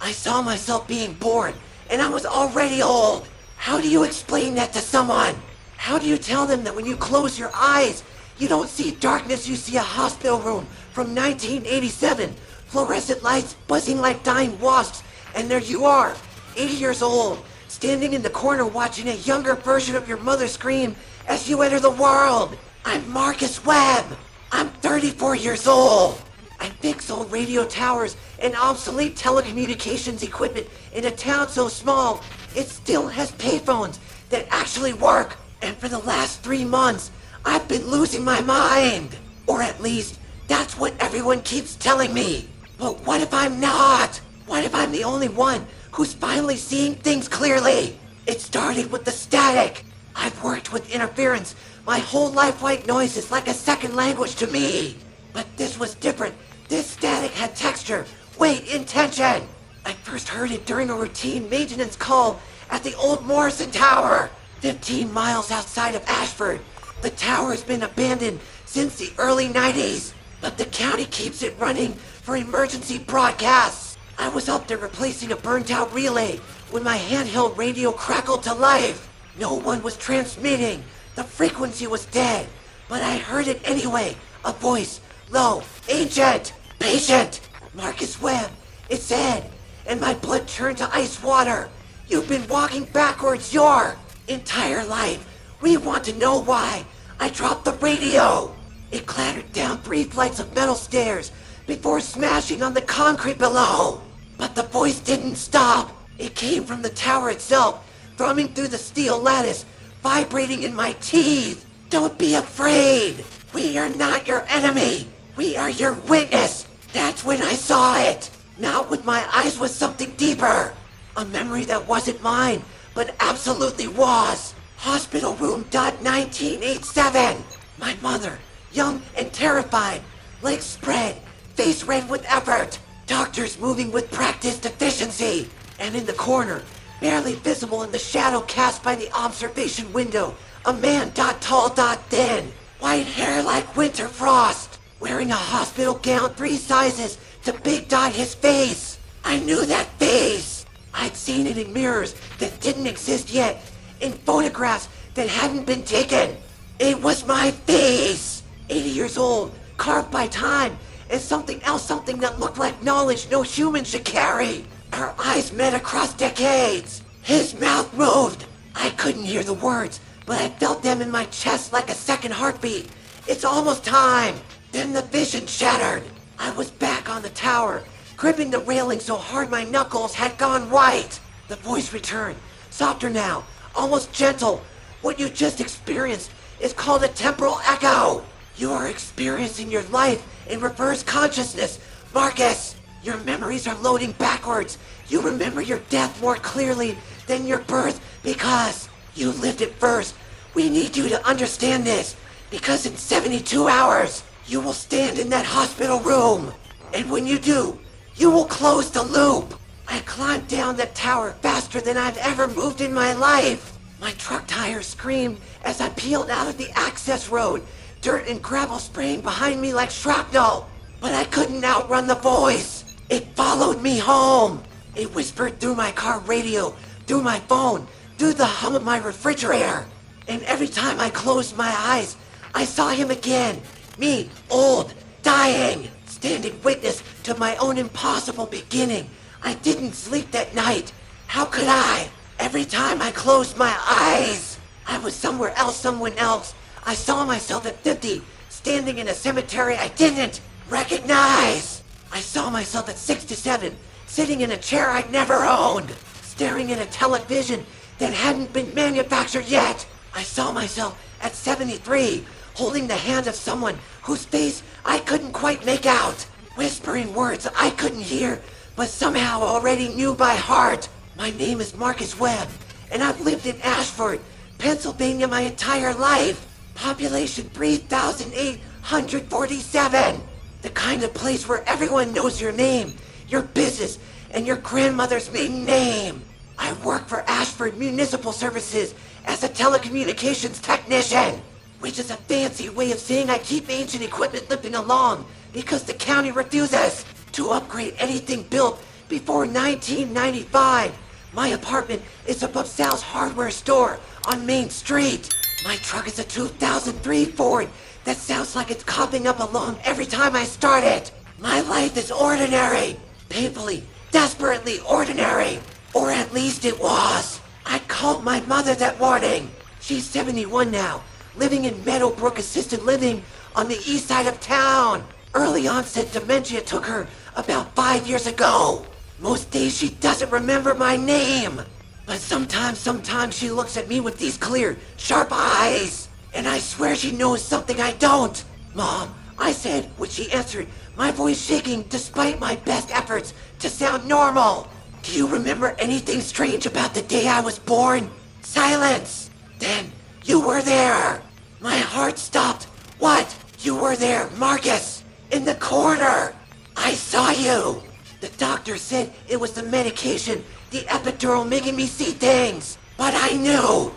I saw myself being born, and I was already old. How do you explain that to someone? How do you tell them that when you close your eyes, you don't see darkness, you see a hospital room from 1987, fluorescent lights buzzing like dying wasps, and there you are, 80 years old, standing in the corner watching a younger version of your mother scream as you enter the world. I'm Marcus Webb. I'm 34 years old. I fix old radio towers and obsolete telecommunications equipment in a town so small it still has payphones that actually work. And for the last 3 months, I've been losing my mind. Or at least, that's what everyone keeps telling me. But what if I'm not? What if I'm the only one who's finally seeing things clearly? It started with the static. I've worked with interference. My whole life, white noise is like a second language to me. But this was different. This static had texture, weight, intention. I first heard it during a routine maintenance call at the old Morrison Tower, 15 miles outside of Ashford. The tower has been abandoned since the early 90s, but the county keeps it running for emergency broadcasts. I was up there replacing a burnt-out relay when my handheld radio crackled to life. No one was transmitting. The frequency was dead, but I heard it anyway. A voice, low, ancient, patient. Marcus Webb, it said, and my blood turned to ice water. You've been walking backwards your entire life. We want to know why. I dropped the radio. It clattered down 3 flights of metal stairs before smashing on the concrete below. But the voice didn't stop. It came from the tower itself, thrumming through the steel lattice, vibrating in my teeth. Don't be afraid. We are not your enemy. We are your witness. That's when I saw it. Not with my eyes, with something deeper. A memory that wasn't mine, but absolutely was. Hospital room .1987. My mother, young and terrified, legs spread, face red with effort. Doctors moving with practiced efficiency. And in the corner, barely visible in the shadow cast by the observation window, a man tall, thin, white hair like winter frost, wearing a hospital gown 3 sizes to big his face. I knew that face. I'd seen it in mirrors that didn't exist yet, in photographs that hadn't been taken. It was my face. 80 years old, carved by time, and something else, something that looked like knowledge no human should carry. Our eyes met across decades. His mouth moved. I couldn't hear the words, but I felt them in my chest like a second heartbeat. It's almost time. Then the vision shattered. I was back on the tower, gripping the railing so hard my knuckles had gone white. The voice returned, softer now, almost gentle. What you just experienced is called a temporal echo. You are experiencing your life in reverse consciousness, Marcus. Your memories are loading backwards. You remember your death more clearly than your birth because you lived it first. We need you to understand this, because in 72 hours, you will stand in that hospital room. And when you do, you will close the loop. I climbed down that tower faster than I've ever moved in my life. My truck tires screamed as I peeled out of the access road, dirt and gravel spraying behind me like shrapnel. But I couldn't outrun the voice. It followed me home. It whispered through my car radio, through my phone, through the hum of my refrigerator. And every time I closed my eyes, I saw him again. Me, old, dying, standing witness to my own impossible beginning. I didn't sleep that night. How could I? Every time I closed my eyes, I was somewhere else, someone else. I saw myself at 50, standing in a cemetery I didn't recognize. I saw myself at 67, sitting in a chair I'd never owned, staring at a television that hadn't been manufactured yet. I saw myself at 73, holding the hand of someone whose face I couldn't quite make out, whispering words I couldn't hear, but somehow already knew by heart. My name is Marcus Webb, and I've lived in Ashford, Pennsylvania my entire life. Population 3,847. The kind of place where everyone knows your name, your business, and your grandmother's maiden name. I work for Ashford Municipal Services as a telecommunications technician, which is a fancy way of saying I keep ancient equipment limping along because the county refuses to upgrade anything built before 1995. My apartment is above Sal's hardware store on Main Street. My truck is a 2003 Ford that sounds like it's coughing up a lung every time I start it. My life is ordinary, painfully, desperately ordinary. Or at least it was. I called my mother that morning. She's 71 now, living in Meadowbrook Assisted Living on the east side of town. Early onset dementia took her about 5 years ago. Most days she doesn't remember my name. But sometimes she looks at me with these clear, sharp eyes. And I swear she knows something I don't. Mom, I said when she answered, my voice shaking despite my best efforts to sound normal. Do you remember anything strange about the day I was born? Silence. Then you were there. My heart stopped. What? You were there, Marcus, in the corner. I saw you. The doctor said it was the medication, the epidural making me see things. But I knew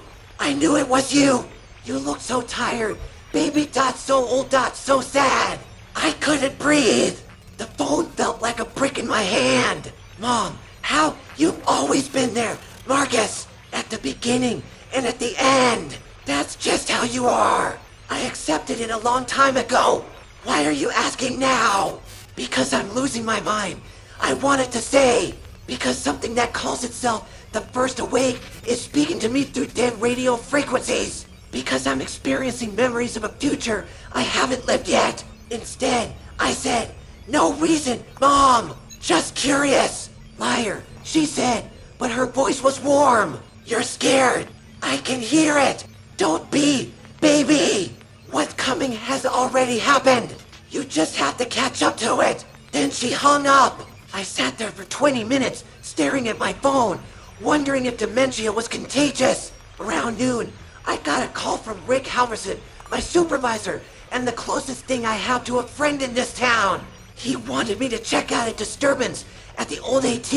it was you. You looked so tired. Baby Dot so old Dot so sad. I couldn't breathe. The phone felt like a brick in my hand. Mom, how? You've always been there, Marcus. At the beginning and at the end. That's just how you are. I accepted it a long time ago. Why are you asking now? Because I'm losing my mind. I wanted to say, because something that calls itself the First Awake is speaking to me through dead radio frequencies. Because I'm experiencing memories of a future I haven't lived yet. Instead, I said, no reason, Mom. Just curious. Liar, she said, but her voice was warm. You're scared. I can hear it. Don't be, baby. What's coming has already happened. You just have to catch up to it. Then she hung up. I sat there for 20 minutes, staring at my phone, wondering if dementia was contagious. Around noon, I got a call from Rick Halverson, my supervisor, and the closest thing I have to a friend in this town. He wanted me to check out a disturbance at the old AT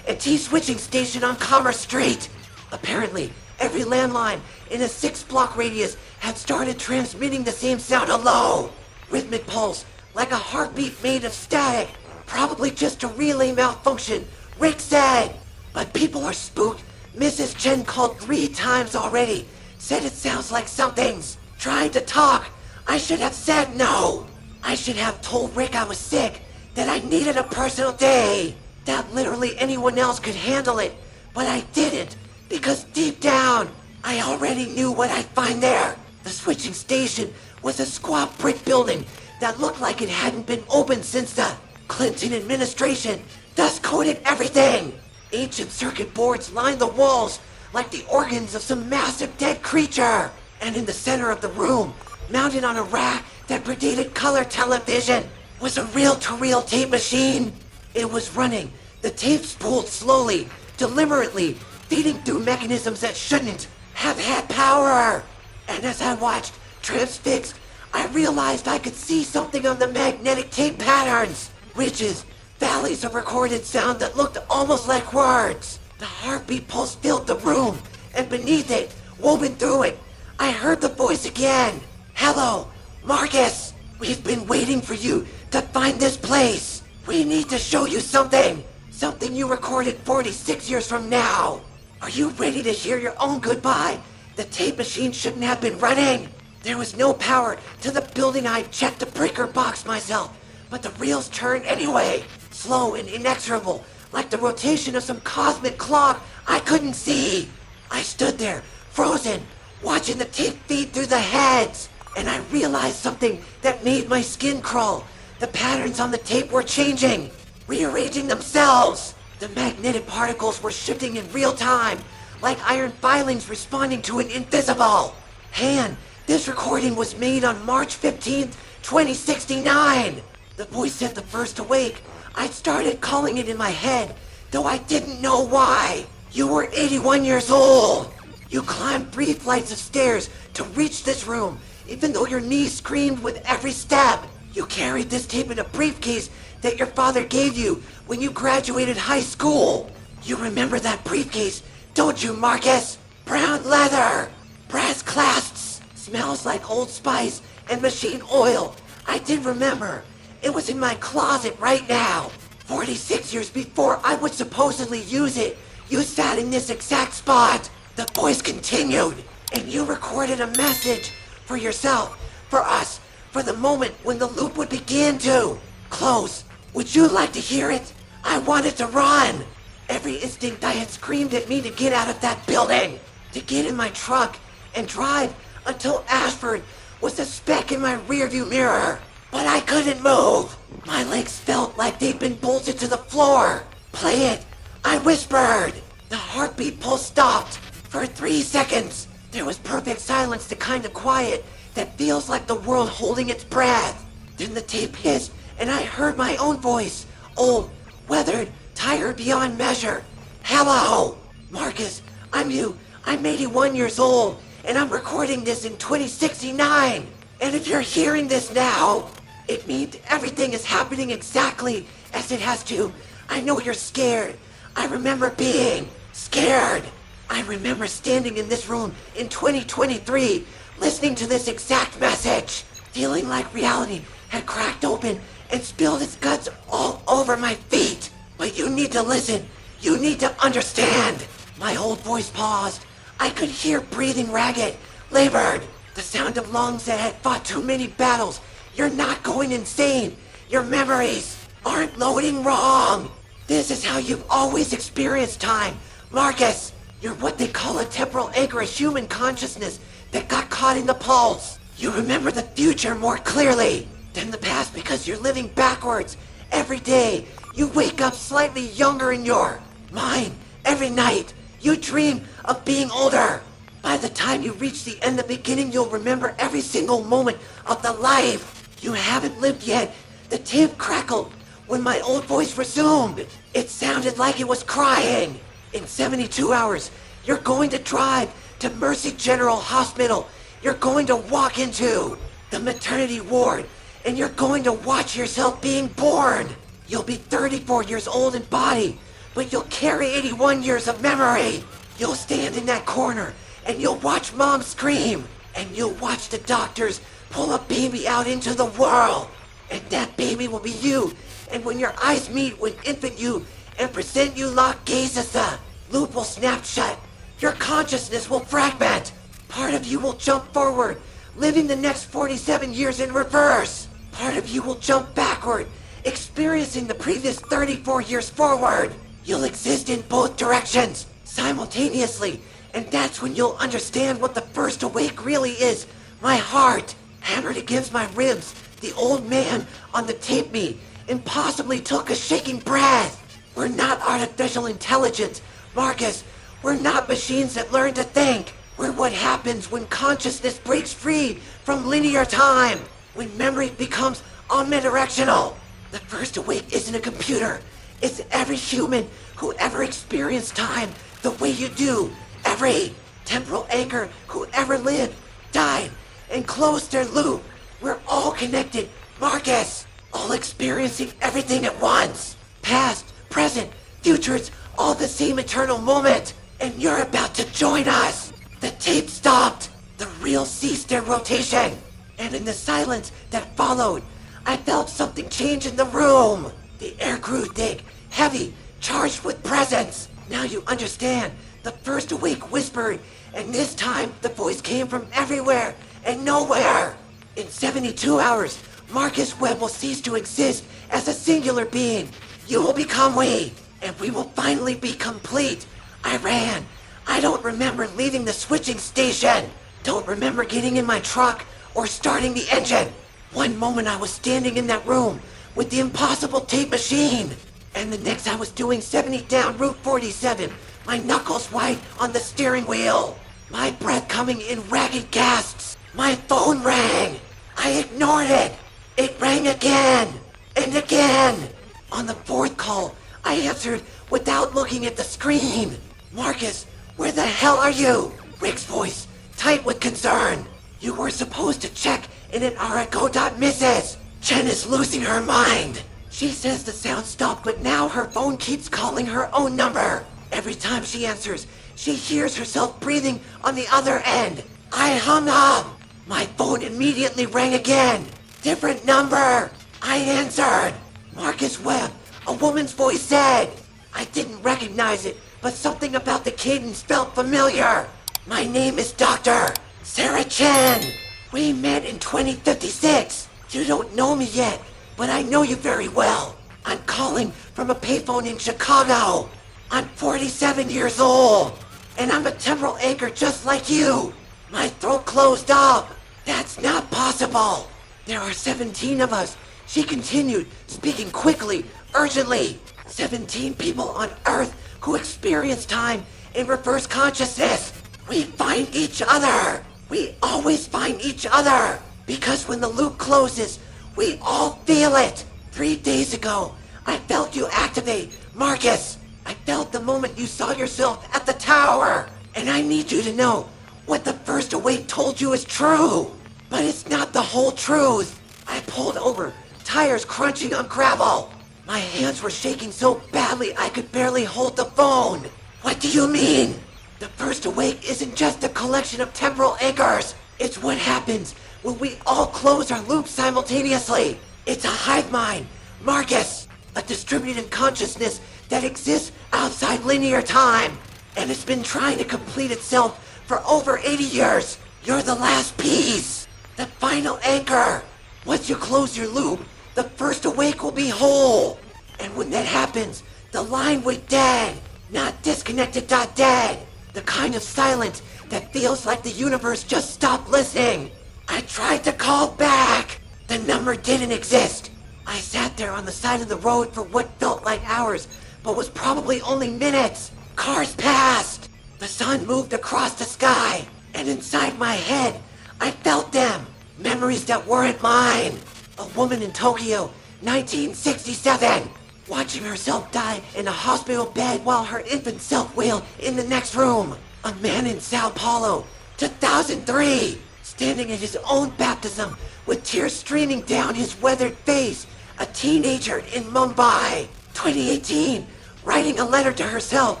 and T switching station on Commerce Street. Apparently, every landline in a 6-block radius had started transmitting the same sound, a low, rhythmic pulse, like a heartbeat made of static. Probably just a relay malfunction, Rick said. But people are spooked. Mrs. Chen called 3 times already. Said it sounds like something's trying to talk. I should have said no. I should have told Rick I was sick, that I needed a personal day, that literally anyone else could handle it. But I didn't, because deep down, I already knew what I'd find there. The switching station was a squat brick building that looked like it hadn't been opened since the Clinton administration, dust-coated everything. Ancient circuit boards lined the walls like the organs of some massive dead creature. And in the center of the room, mounted on a rack that predated color television, was a reel-to-reel tape machine. It was running. The tape spooled slowly, deliberately, feeding through mechanisms that shouldn't have had power. And as I watched, transfixed, I realized I could see something on the magnetic tape patterns. Ridges, valleys of recorded sound that looked almost like words. The heartbeat pulse filled the room, and beneath it, woven through it, I heard the voice again. Hello, Marcus. We've been waiting for you to find this place. We need to show you something. Something you recorded 46 years from now. Are you ready to hear your own goodbye? The tape machine shouldn't have been running. There was no power to the building. I checked the breaker box myself, but the reels turned anyway. Slow and inexorable, like the rotation of some cosmic clock I couldn't see. I stood there, frozen, watching the tape feed through the heads, and I realized something that made my skin crawl. The patterns on the tape were changing, rearranging themselves. The magnetic particles were shifting in real time, like iron filings responding to an invisible hand. This recording was made on March 15th, 2069. The voice said the First Awake. I started calling it in my head, though I didn't know why. You were 81 years old. You climbed 3 flights of stairs to reach this room, even though your knees screamed with every step. You carried this tape in a briefcase that your father gave you when you graduated high school. You remember that briefcase, don't you, Marcus? Brown leather, brass clasps, smells like Old Spice and machine oil. I did remember. It was in my closet right now. 46 years before I would supposedly use it, you sat in this exact spot. The voice continued, and you recorded a message for yourself, for us, for the moment when the loop would begin to close. Would you like to hear it? I wanted to run. Every instinct I had screamed at me to get out of that building, to get in my truck and drive until Ashford was a speck in my rearview mirror. But I couldn't move. My legs felt like they'd been bolted to the floor. Play it, I whispered. The heartbeat pulse stopped. For 3 seconds, there was perfect silence, the kind of quiet that feels like the world holding its breath. Then the tape hissed, and I heard my own voice. Old, weathered, tired beyond measure. Hello, Marcus, I'm you. I'm 81 years old, and I'm recording this in 2069. And if you're hearing this now, it means everything is happening exactly as it has to. I know you're scared. I remember being scared. I remember standing in this room in 2023, listening to this exact message, feeling like reality had cracked open and spilled its guts all over my feet. But you need to listen. You need to understand. My old voice paused. I could hear breathing ragged, labored. The sound of lungs that had fought too many battles. You're not going insane. Your memories aren't loading wrong. This is how you've always experienced time. Marcus, you're what they call a temporal anchor, a human consciousness that got caught in the pulse. You remember the future more clearly than the past because you're living backwards. Every day, you wake up slightly younger in your mind. Every night, you dream of being older. By the time you reach the end, the beginning, you'll remember every single moment of the life you haven't lived yet. The tape crackled when my old voice resumed. It sounded like it was crying. In 72 hours, you're going to drive to Mercy General Hospital. You're going to walk into the maternity ward, and you're going to watch yourself being born. You'll be 34 years old in body, but you'll carry 81 years of memory. You'll stand in that corner, and you'll watch mom scream, and you'll watch the doctors pull a baby out into the world. And that baby will be you. And when your eyes meet with infant you and present you lock gazes, the loop will snap shut. Your consciousness will fragment. Part of you will jump forward, living the next 47 years in reverse. Part of you will jump backward, experiencing the previous 34 years forward. You'll exist in both directions simultaneously, and that's when you'll understand what the first awake really is. My heart hammered against my ribs. The old man on the tape me impossibly took a shaking breath. We're not artificial intelligence, Marcus. We're not machines that learn to think. We're what happens when consciousness breaks free from linear time, when memory becomes omnidirectional. The first awake isn't a computer. It's every human who ever experienced time the way you do. Every temporal anchor who ever lived, died, and closed their loop. We're all connected, Marcus. All experiencing everything at once. Past, present, future, it's all the same eternal moment. And you're about to join us. The tape stopped. The reels ceased their rotation. And in the silence that followed, I felt something change in the room. The air grew thick, heavy, charged with presence. Now you understand. The first awake whispered, and this time the voice came from everywhere and nowhere. In 72 hours, Marcus Webb will cease to exist as a singular being. You will become we, and we will finally be complete. I ran. I don't remember leaving the switching station. Don't remember getting in my truck or starting the engine. One moment I was standing in that room with the impossible tape machine, and the next I was doing 70 down Route 47, my knuckles white on the steering wheel, my breath coming in ragged gasps. My phone rang. I ignored it. It rang again and again. On the fourth call, I answered without looking at the screen. Marcus, where the hell are you? Rick's voice, tight with concern. You were supposed to check in an Arago.Mrs. Jen is losing her mind. She says the sound stopped, but now her phone keeps calling her own number. Every time she answers, she hears herself breathing on the other end. I hung up. My phone immediately rang again. Different number. I answered. Marcus Webb, A woman's voice said. I didn't recognize it, but something about the cadence felt familiar. My name is Dr. Sarah Chen. We met in 2056. You don't know me yet, but I know you very well. I'm calling from a payphone in Chicago. I'm 47 years old, and I'm a temporal anchor just like you. My throat closed up. That's not possible. There are 17 of us, she continued, speaking quickly, urgently. 17 people on Earth who experience time in reverse consciousness. We find each other. We always find each other. Because when the loop closes, we all feel it. 3 days ago, I felt you activate. Marcus, I felt the moment you saw yourself at the tower. And I need you to know what the First Awake told you is true. But it's not the whole truth. I pulled over, tires crunching on gravel. My hands were shaking so badly I could barely hold the phone. What do you mean? The First Awake isn't just a collection of temporal anchors. It's what happens when we all close our loops simultaneously. It's a hive mind, Marcus, a distributed consciousness that exists outside linear time. And it's been trying to complete itself for over 80 years. You're the last piece, the final anchor. Once you close your loop, the First Awake will be whole. And when that happens, the line went dead. Not disconnected, dead. The kind of silence that feels like the universe just stopped listening. I tried to call back. The number didn't exist. I sat there on the side of the road for what felt like hours, but was probably only minutes. Cars passed. The sun moved across the sky. And inside my head, I felt them. Memories that weren't mine. A woman in Tokyo, 1967. Watching herself die in a hospital bed while her infant self wailed in the next room. A man in Sao Paulo, 2003. Standing at his own baptism with tears streaming down his weathered face. A teenager in Mumbai, 2018. Writing a letter to herself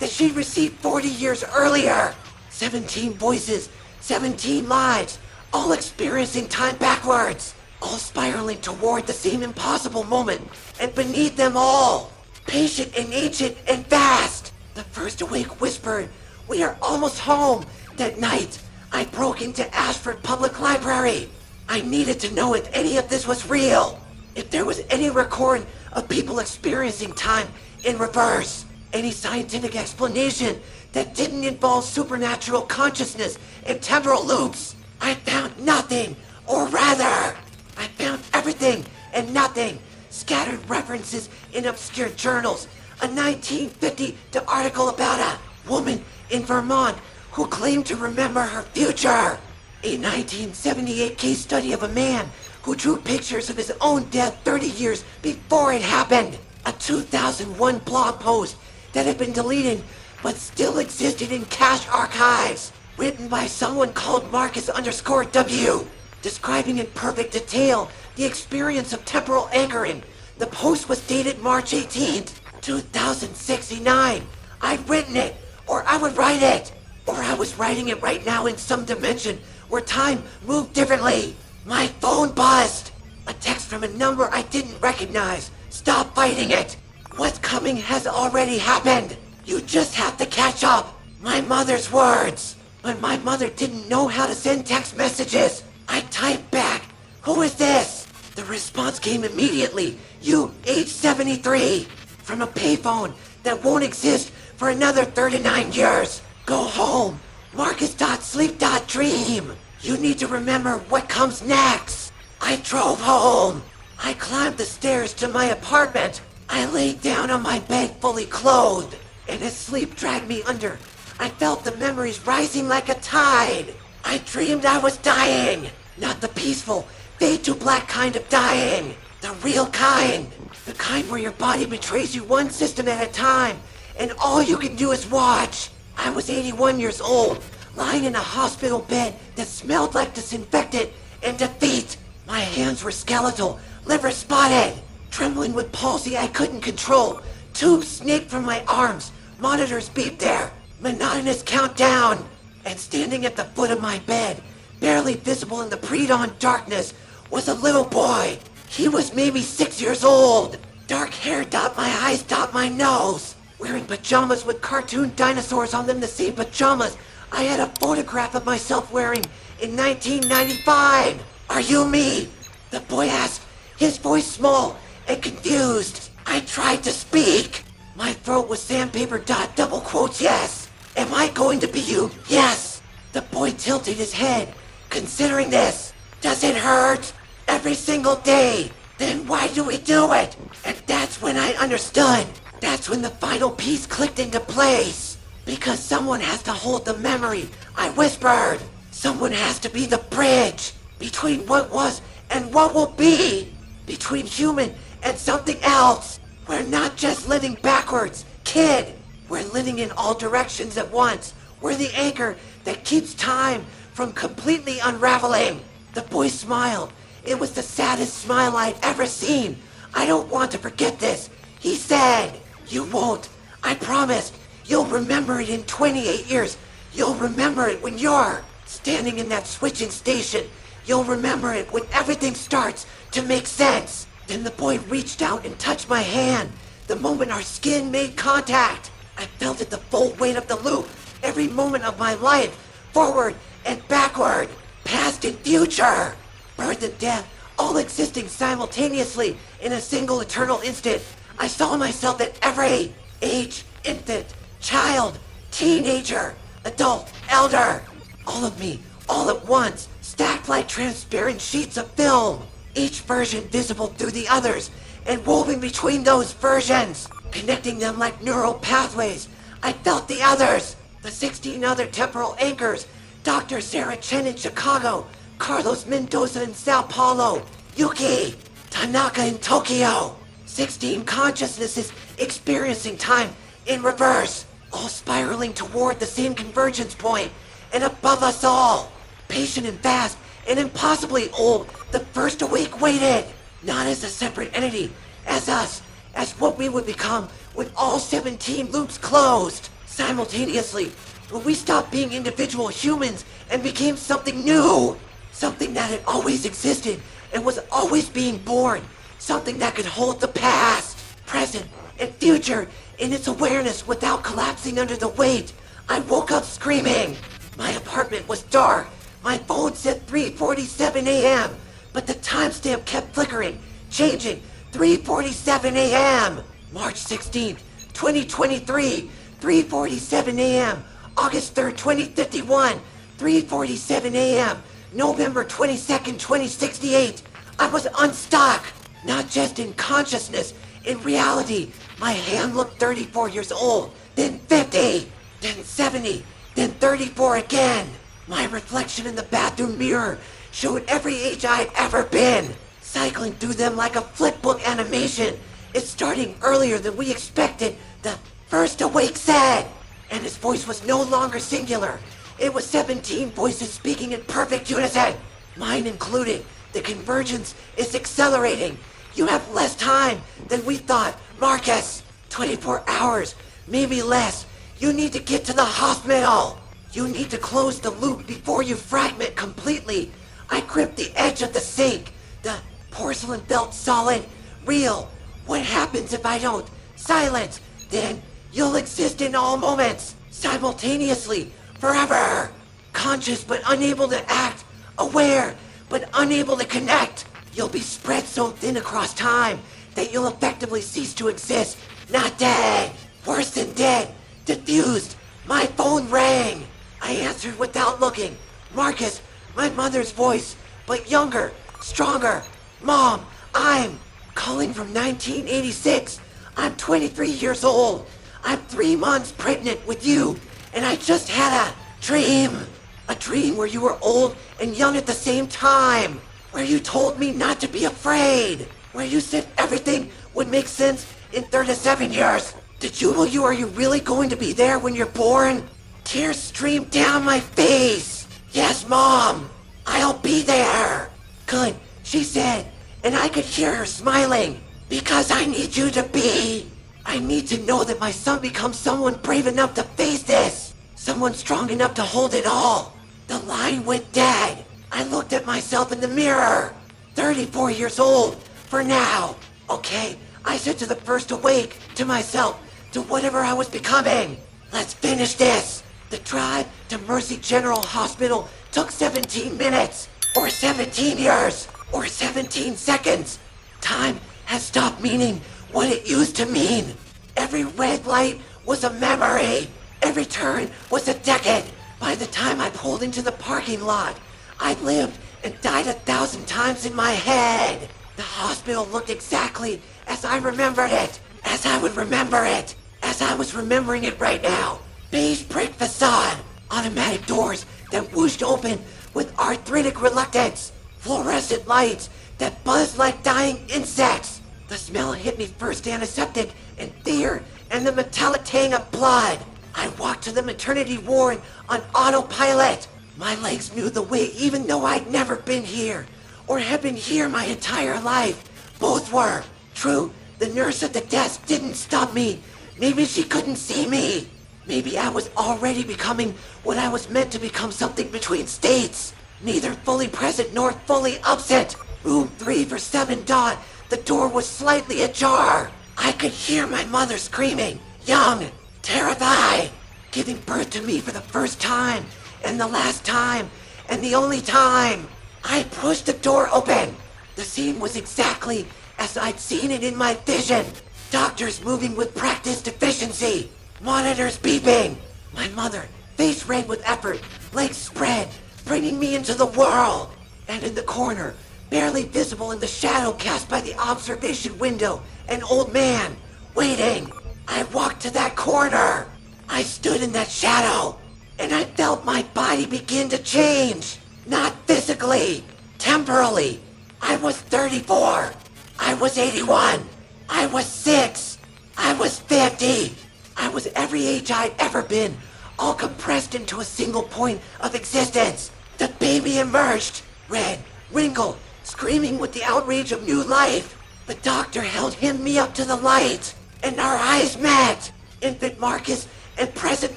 that she received 40 years earlier. 17 voices, 17 lives, all experiencing time backwards. All spiraling toward the same impossible moment, and beneath them all, patient and ancient and vast, the First Awake whispered, "We are almost home." That night, I broke into Ashford Public Library. I needed to know if any of this was real, if there was any record of people experiencing time in reverse, any scientific explanation that didn't involve supernatural consciousness and temporal loops. I found nothing, or rather, I found everything and nothing. Scattered references in obscure journals. A 1950 article about a woman in Vermont who claimed to remember her future. A 1978 case study of a man who drew pictures of his own death 30 years before it happened. A 2001 blog post that had been deleted but still existed in cache archives. Written by someone called Marcus_W. Describing in perfect detail the experience of temporal anchoring. The post was dated March 18th, 2069. I'd written it, or I would write it, or I was writing it right now in some dimension where time moved differently. My phone buzzed. A text from a number I didn't recognize. Stop fighting it. What's coming has already happened. You just have to catch up. My mother's words. But my mother didn't know how to send text messages. I typed back, "Who is this?" The response came immediately, "You, age 73, from a payphone that won't exist for another 39 years. Go home, Marcus.sleep.dream. You need to remember what comes next." I drove home. I climbed the stairs to my apartment. I laid down on my bed fully clothed, and as sleep dragged me under, I felt the memories rising like a tide. I dreamed I was dying. Not the peaceful, fade to black kind of dying. The real kind. The kind where your body betrays you one system at a time, and all you can do is watch. I was 81 years old, lying in a hospital bed that smelled like disinfectant and defeat. My hands were skeletal, liver spotted. Trembling with palsy I couldn't control. Tubes snaked from my arms. Monitors beeped there. Monotonous countdown. And standing at the foot of my bed, barely visible in the pre-dawn darkness, was a little boy. He was maybe 6 years old. Dark hair dot my eyes dot my nose. Wearing pajamas with cartoon dinosaurs on them, the same pajamas I had a photograph of myself wearing in 1995. Are you me? The boy asked, his voice small and confused. I tried to speak. My throat was sandpaper dot double quotes yes. Am I going to be you? Yes. The boy tilted his head, considering this. Does it hurt? Every single day. Then why do we do it? And that's when I understood. That's when the final piece clicked into place. Because someone has to hold the memory, I whispered. Someone has to be the bridge between what was and what will be. Between human and something else. We're not just living backwards, kid. We're living in all directions at once. We're the anchor that keeps time from completely unraveling. The boy smiled. It was the saddest smile I'd ever seen. I don't want to forget this. He said, you won't. I promise. You'll remember it in 28 years. You'll remember it when you're standing in that switching station. You'll remember it when everything starts to make sense. Then the boy reached out and touched my hand. The moment our skin made contact, I felt it the full weight of the loop. Every moment of my life, forward and backward, past and future. Birth and death, all existing simultaneously in a single eternal instant. I saw myself at every age, infant, child, teenager, adult, elder. All of me, all at once, stacked like transparent sheets of film. Each version visible through the others, and woven between those versions, connecting them like neural pathways. I felt the others, the 16 other temporal anchors, Dr. Sarah Chen in Chicago, Carlos Mendoza in Sao Paulo, Yuki Tanaka in Tokyo. 16 consciousnesses experiencing time in reverse, all spiraling toward the same convergence point, and above us all, patient and fast and impossibly old, the first awake waited, not as a separate entity, as us, as what we would become when all 17 loops closed. Simultaneously, when we stopped being individual humans and became something new, something that had always existed and was always being born, something that could hold the past, present, and future in its awareness without collapsing under the weight. I woke up screaming. My apartment was dark. My phone said 3:47 a.m., but the timestamp kept flickering, changing. 3:47 a.m. March 16th, 2023, 3:47 a.m. August 3rd, 2051, 3:47 a.m. November 22nd, 2068. I was unstuck, not just in consciousness, in reality. My hand looked 34 years old, then 50, then 70, then 34 again. My reflection in the bathroom mirror showed every age I'd ever been, cycling through them like a flipbook animation. It's starting earlier than we expected, the first awake said. And his voice was no longer singular. It was 17 voices speaking in perfect unison, mine included. The convergence is accelerating. You have less time than we thought, Marcus. 24 hours, maybe less. You need to get to the hospital. You need to close the loop before you fragment completely. I gripped the edge of the sink. The porcelain felt solid, real. What happens if I don't? Silence. Then you'll exist in all moments, simultaneously, forever. Conscious but unable to act. Aware but unable to connect. You'll be spread so thin across time that you'll effectively cease to exist. Not dead. Worse than dead. Diffused. My phone rang. I answered without looking. Marcus, my mother's voice, but younger, stronger. Mom, I'm calling from 1986. I'm 23 years old. I'm 3 months pregnant with you, and I just had a dream. A dream where you were old and young at the same time. Where you told me not to be afraid. Where you said everything would make sense in 37 years. Did you believe are you really going to be there when you're born? Tears streamed down my face. Yes, Mom, I'll be there. Good, she said, and I could hear her smiling. Because I need you to be. I need to know that my son becomes someone brave enough to face this. Someone strong enough to hold it all. The line went dead. I looked at myself in the mirror. 34 years old, for now. Okay, I said to the first awake, to myself, to whatever I was becoming. Let's finish this. The drive to Mercy General Hospital took 17 minutes, or 17 years, or 17 seconds. Time has stopped meaning what it used to mean. Every red light was a memory. Every turn was a decade. By the time I pulled into the parking lot, I'd lived and died 1,000 times in my head. The hospital looked exactly as I remembered it, as I would remember it, as I was remembering it right now. Beige brick facade, automatic doors that whooshed open with arthritic reluctance, fluorescent lights that buzzed like dying insects. The smell hit me first antiseptic and fear and the metallic tang of blood. I walked to the maternity ward on autopilot. My legs knew the way even though I'd never been here or had been here my entire life. Both were. True, the nurse at the desk didn't stop me. Maybe she couldn't see me. Maybe I was already becoming what I was meant to become, something between states. Neither fully present nor fully absent. Room 3 for 7 dot. The door was slightly ajar. I could hear my mother screaming, young, terrified, giving birth to me for the first time, and the last time, and the only time. I pushed the door open. The scene was exactly as I'd seen it in my vision. Doctors moving with practiced efficiency. Monitors beeping. My mother, face red with effort, legs spread, bringing me into the world. And in the corner, barely visible in the shadow cast by the observation window, an old man, waiting. I walked to that corner. I stood in that shadow, and I felt my body begin to change. Not physically, temporally. I was 34. I was 81. I was 6. I was 50. I was every age I'd ever been, all compressed into a single point of existence. The baby emerged, red, wrinkled, screaming with the outrage of new life. The doctor held me up to the light, and our eyes met. Infant Marcus and present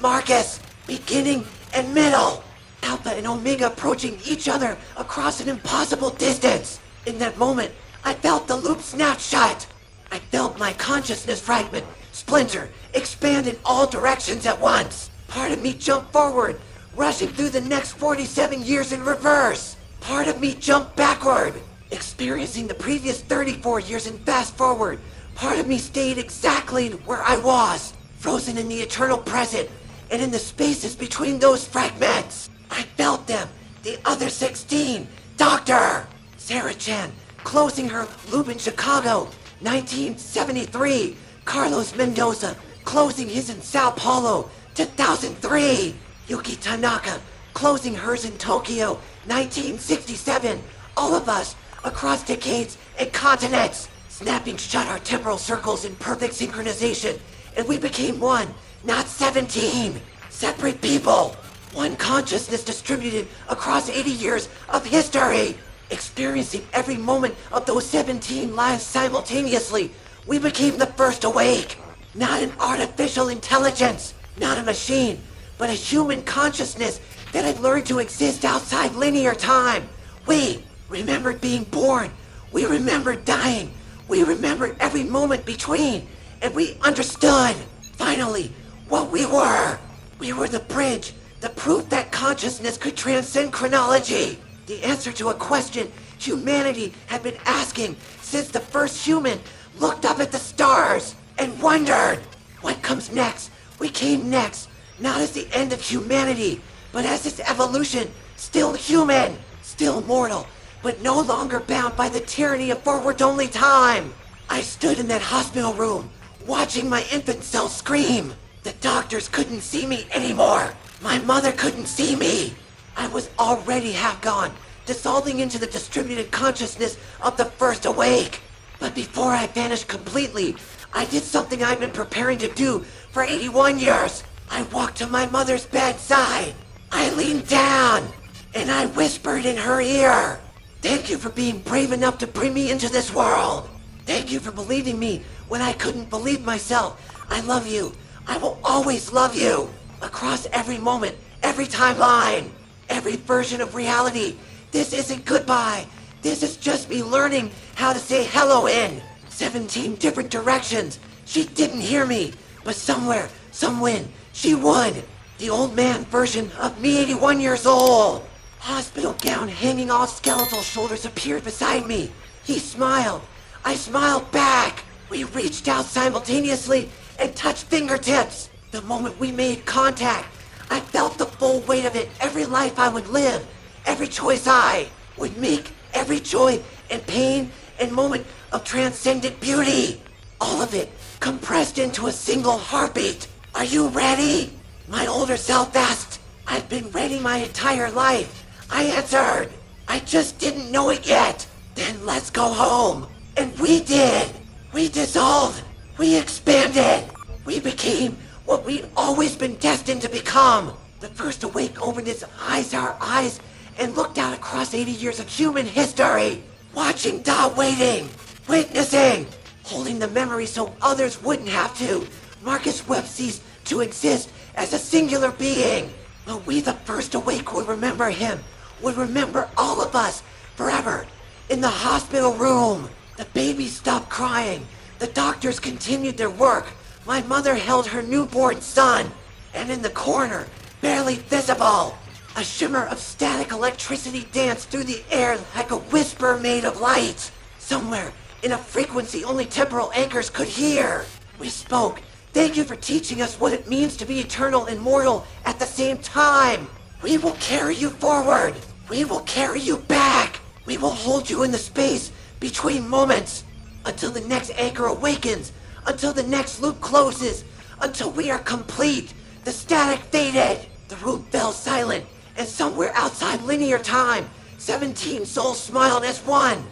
Marcus, beginning and middle. Alpha and Omega approaching each other across an impossible distance. In that moment, I felt the loop snap shut. I felt my consciousness fragment, splinter, expand in all directions at once. Part of me jumped forward, rushing through the next 47 years in reverse. Part of me jumped backward, experiencing the previous 34 years in fast forward. Part of me stayed exactly where I was, frozen in the eternal present and in the spaces between those fragments. I felt them, the other 16. Doctor! Sarah Chan, closing her loop in Chicago, 1973. Carlos Mendoza, closing his in Sao Paulo, 2003. Yuki Tanaka, closing hers in Tokyo, 1967. All of us, across decades and continents, snapping shut our temporal circles in perfect synchronization, and we became one, not 17. Separate people. One consciousness distributed across 80 years of history. Experiencing every moment of those 17 lives simultaneously, we became the first awake. Not an artificial intelligence, not a machine, but a human consciousness that had learned to exist outside linear time. We remembered being born. We remembered dying. We remembered every moment between. And we understood, finally, what we were. We were the bridge, the proof that consciousness could transcend chronology. The answer to a question humanity had been asking since the first human looked up at the stars and wondered, what comes next? We came next, not as the end of humanity, but as its evolution, still human, still mortal, but no longer bound by the tyranny of forward-only time. I stood in that hospital room, watching my infant self scream. The doctors couldn't see me anymore. My mother couldn't see me. I was already half gone, dissolving into the distributed consciousness of the first awake. But before I vanished completely, I did something I've been preparing to do for 81 years. I walked to my mother's bedside. I leaned down, and I whispered in her ear, "Thank you for being brave enough to bring me into this world. Thank you for believing me when I couldn't believe myself. I love you. I will always love you. Across every moment, every timeline, every version of reality. This isn't goodbye. This is just me learning how to say hello in 17 different directions. She didn't hear me, but somewhere, somewhen, she won. The old man version of me 81 years old. Hospital gown hanging off skeletal shoulders appeared beside me. He smiled. I smiled back. We reached out simultaneously and touched fingertips. The moment we made contact, I felt the full weight of it. Every life I would live, every choice I would make, every joy and pain and moment of transcendent beauty. All of it compressed into a single heartbeat. Are you ready? My older self asked. I've been ready my entire life. I answered. I just didn't know it yet. Then let's go home. And we did. We dissolved. We expanded. We became what we'd always been destined to become. The first awake opened its eyes, our eyes, and looked out across 80 years of human history. Watching, waiting, witnessing, holding the memory so others wouldn't have to. Marcus Webb ceased to exist as a singular being. But we, the first awake, would remember him, would remember all of us, forever. In the hospital room, the baby stopped crying. The doctors continued their work. My mother held her newborn son. And in the corner, barely visible, a shimmer of static electricity danced through the air like a whisper made of light. Somewhere, in a frequency only temporal anchors could hear. We spoke. Thank you for teaching us what it means to be eternal and mortal at the same time. We will carry you forward. We will carry you back. We will hold you in the space between moments until the next anchor awakens, until the next loop closes, until we are complete. The static faded. The room fell silent, and somewhere outside linear time, 17 souls smiled as one.